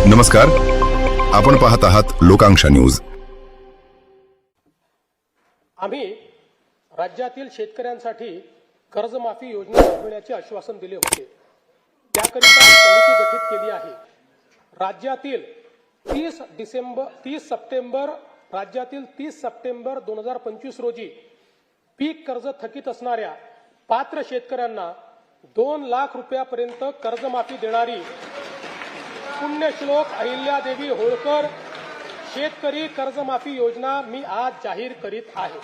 नमस्कार, आपण पाहत आहात लोकांक्षा न्यूज। आम्ही राज्यातील शेतकऱ्यांसाठी कर्जमाफी योजना राबविण्याचे आश्वासन दिले होते। त्याकरिता समिती गठीत केली आहे। राज्यातील 30 सप्टेंबर 2025 रोजी पीक कर्ज थकीत असणाऱ्या पात्र शेतकऱ्यांना 2 लाख रुपयापर्यंत कर्जमाफी देणारी पुण्यश्लोक अहिल्यादेवी होळकर शेतकरी कर्जमाफी योजना मी आज जाहीर करीत आहे।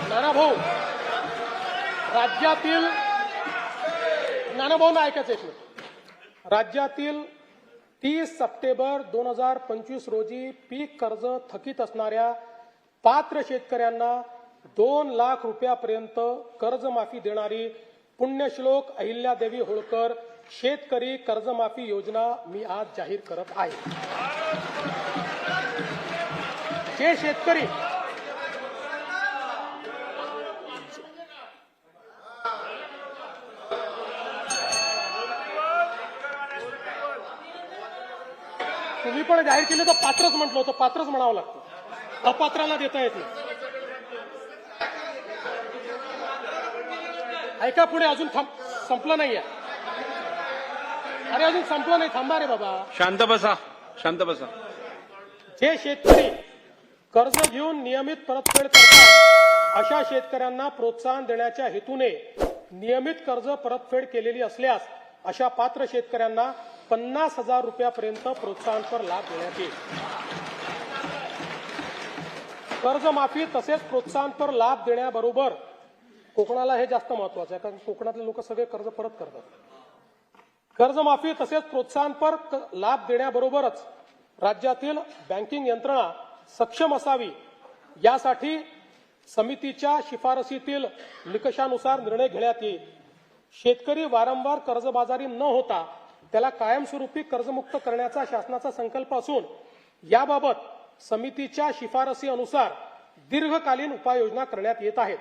नानाभाऊ, राज्यातील 30 सप्टेंबर 2025 रोजी पीक कर्ज थकीत असणाऱ्या पात्र शेतकऱ्यांना 2 लाख रुपयापर्यंत कर्जमाफी देणारी पुण्यश्लोक अहिल्यादेवी होळकर शेतकरी कर्जमाफी योजना मी आज जाहीर करत आहे। जे शेतकरी तुम्ही पण जाहीर केलं तर पात्रच म्हटलं होतं, पात्रच म्हणावं लागतं, अपात्राला देता येत नाही। ऐका, पुढे अजून संपलं नाहीये। अरे अजून संपलं नाही, थांबा रे बाबा, शांत बसा, शांत बसा। जे शेतकरी कर्ज घेऊन नियमित परतफेड करतात अशा शेतकऱ्यांना प्रोत्साहन देण्याच्या हेतूने नियमित कर्ज परतफेड केलेली असल्यास अशा पात्र शेतकऱ्यांना 50,000 रुपयापर्यंत प्रोत्साहनपर लाभ देण्यात येईल। कर्जमाफी तसेच प्रोत्साहनपर लाभ देण्याबरोबर कोकणाला हे जास्त महत्वाचं आहे, कारण कोकणातले लोक सगळे कर्ज परत करतात। कर्जमाफी तसेच प्रोत्साहनपर लाभ देण्याबरोबरच राज्यातील बँकिंग यंत्रणा सक्षम असावी यासाठी समितीच्या शिफारसीतील निकषानुसार निर्णय घेण्यात येईल। शेतकरी वारंवार कर्जबाजारी न होता त्याला कायमस्वरूपी कर्जमुक्त करण्याचा शासनाचा संकल्प असून याबाबत समितीच्या शिफारसी अनुसार दीर्घकालीन उपाययोजना करण्यात येत आहेत।